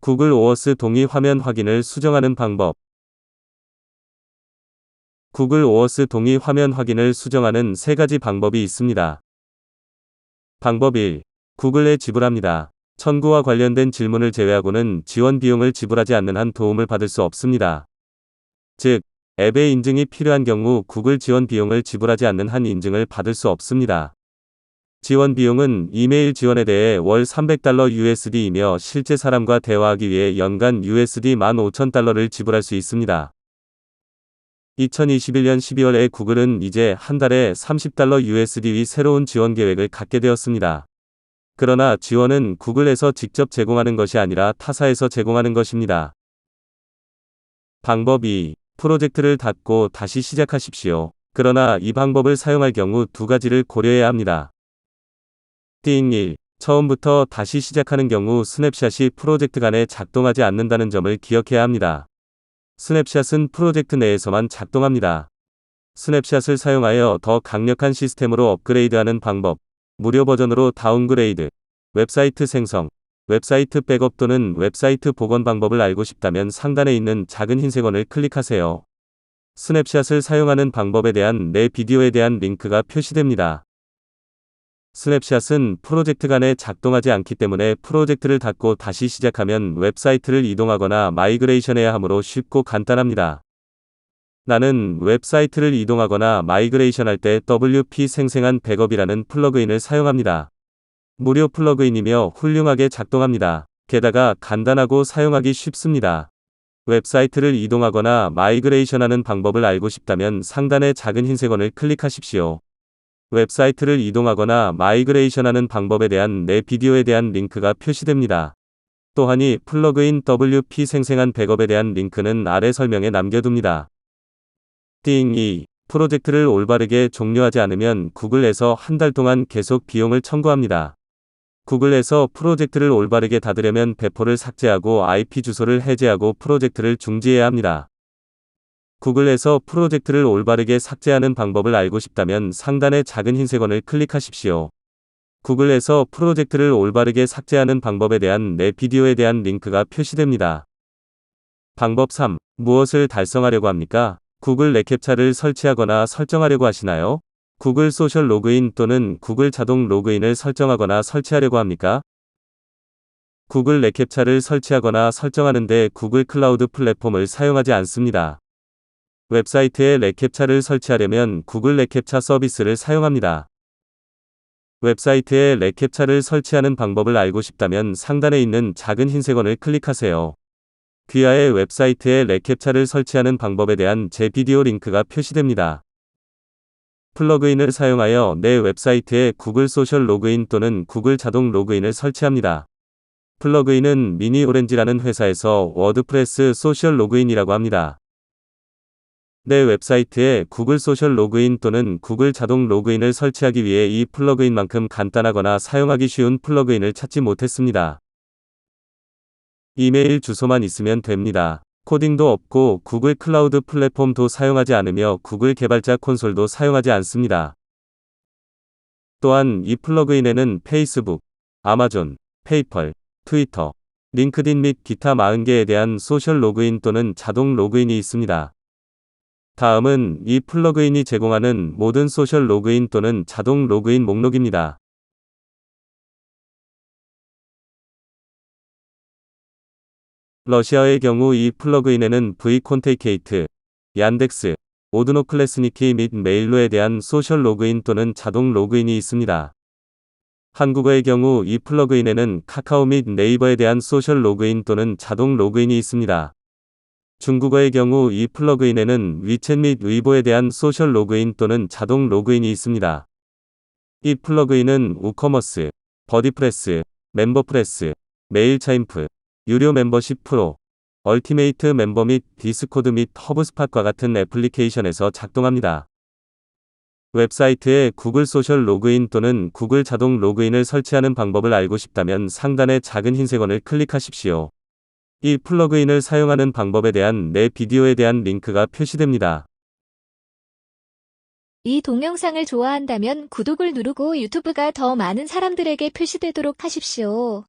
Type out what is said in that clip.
구글 오어스 동의 화면 확인을 수정하는 방법. 구글 오어스 동의 화면 확인을 수정하는 세 가지 방법이 있습니다. 방법 1. 구글에 지불합니다. 청구와 관련된 질문을 제외하고는 지원 비용을 지불하지 않는 한 도움을 받을 수 없습니다. 즉, 앱의 인증이 필요한 경우 구글 지원 비용을 지불하지 않는 한 인증을 받을 수 없습니다. 지원 비용은 이메일 지원에 대해 월 $300 USD이며 실제 사람과 대화하기 위해 연간 USD 15,000달러를 지불할 수 있습니다. 2021년 12월에 구글은 이제 한 달에 $30 USD의 새로운 지원 계획을 갖게 되었습니다. 그러나 지원은 구글에서 직접 제공하는 것이 아니라 타사에서 제공하는 것입니다. 방법 2. 프로젝트를 닫고 다시 시작하십시오. 그러나 이 방법을 사용할 경우 두 가지를 고려해야 합니다. 띵 1. 처음부터 다시 시작하는 경우 스냅샷이 프로젝트 간에 작동하지 않는다는 점을 기억해야 합니다. 스냅샷은 프로젝트 내에서만 작동합니다. 스냅샷을 사용하여 더 강력한 시스템으로 업그레이드하는 방법. 무료 버전으로 다운그레이드. 웹사이트 생성. 웹사이트 백업 또는 웹사이트 복원 방법을 알고 싶다면 상단에 있는 작은 흰색 원을 클릭하세요. 스냅샷을 사용하는 방법에 대한 내 비디오에 대한 링크가 표시됩니다. 스냅샷은 프로젝트 간에 작동하지 않기 때문에 프로젝트를 닫고 다시 시작하면 웹사이트를 이동하거나 마이그레이션해야 하므로 쉽고 간단합니다. 나는 웹사이트를 이동하거나 마이그레이션할 때 WP 생생한 백업이라는 플러그인을 사용합니다. 무료 플러그인이며 훌륭하게 작동합니다. 게다가 간단하고 사용하기 쉽습니다. 웹사이트를 이동하거나 마이그레이션하는 방법을 알고 싶다면 상단의 작은 흰색 원을 클릭하십시오. 웹사이트를 이동하거나 마이그레이션하는 방법에 대한 내 비디오에 대한 링크가 표시됩니다. 또한 이 플러그인 WP 생생한 백업에 대한 링크는 아래 설명에 남겨둡니다. 띵 2. 프로젝트를 올바르게 종료하지 않으면 구글에서 한 달 동안 계속 비용을 청구합니다. 구글에서 프로젝트를 올바르게 닫으려면 배포를 삭제하고 IP 주소를 해제하고 프로젝트를 중지해야 합니다. 구글에서 프로젝트를 올바르게 삭제하는 방법을 알고 싶다면 상단의 작은 흰색 원을 클릭하십시오. 구글에서 프로젝트를 올바르게 삭제하는 방법에 대한 내 비디오에 대한 링크가 표시됩니다. 방법 3. 무엇을 달성하려고 합니까? 구글 랩캡처를 설치하거나 설정하려고 하시나요? 구글 소셜 로그인 또는 구글 자동 로그인을 설정하거나 설치하려고 합니까? 구글 랩캡처를 설치하거나 설정하는데 구글 클라우드 플랫폼을 사용하지 않습니다. 웹사이트에 랩캡처를 설치하려면 구글 랩캡처 서비스를 사용합니다. 웹사이트에 랩캡처를 설치하는 방법을 알고 싶다면 상단에 있는 작은 흰색 원을 클릭하세요. 귀하의 웹사이트에 랩캡처를 설치하는 방법에 대한 제 비디오 링크가 표시됩니다. 플러그인을 사용하여 내 웹사이트에 구글 소셜 로그인 또는 구글 자동 로그인을 설치합니다. 플러그인은 미니오렌지라는 회사에서 워드프레스 소셜 로그인이라고 합니다. 내 웹사이트에 구글 소셜 로그인 또는 구글 자동 로그인을 설치하기 위해 이 플러그인만큼 간단하거나 사용하기 쉬운 플러그인을 찾지 못했습니다. 이메일 주소만 있으면 됩니다. 코딩도 없고 구글 클라우드 플랫폼도 사용하지 않으며 구글 개발자 콘솔도 사용하지 않습니다. 또한 이 플러그인에는 페이스북, 아마존, 페이펄, 트위터, 링크드인 및 기타 40개에 대한 소셜 로그인 또는 자동 로그인이 있습니다. 다음은 이 플러그인이 제공하는 모든 소셜 로그인 또는 자동 로그인 목록입니다. 러시아의 경우 이 플러그인에는 vContact, 얀덱스, 오드노 클래스니키 및 메일로에 대한 소셜 로그인 또는 자동 로그인이 있습니다. 한국어의 경우 이 플러그인에는 카카오 및 네이버에 대한 소셜 로그인 또는 자동 로그인이 있습니다. 중국어의 경우 이 플러그인에는 위챗 및 웨이보에 대한 소셜 로그인 또는 자동 로그인이 있습니다. 이 플러그인은 우커머스, 버디프레스, 멤버프레스, 메일차임프, 유료 멤버십 프로, 얼티메이트 멤버 및 디스코드 및 허브스팟과 같은 애플리케이션에서 작동합니다. 웹사이트에 구글 소셜 로그인 또는 구글 자동 로그인을 설치하는 방법을 알고 싶다면 상단의 작은 흰색 원을 클릭하십시오. 이 플러그인을 사용하는 방법에 대한 내 비디오에 대한 링크가 표시됩니다. 이 동영상을 좋아한다면 구독을 누르고 유튜브가 더 많은 사람들에게 표시되도록 하십시오.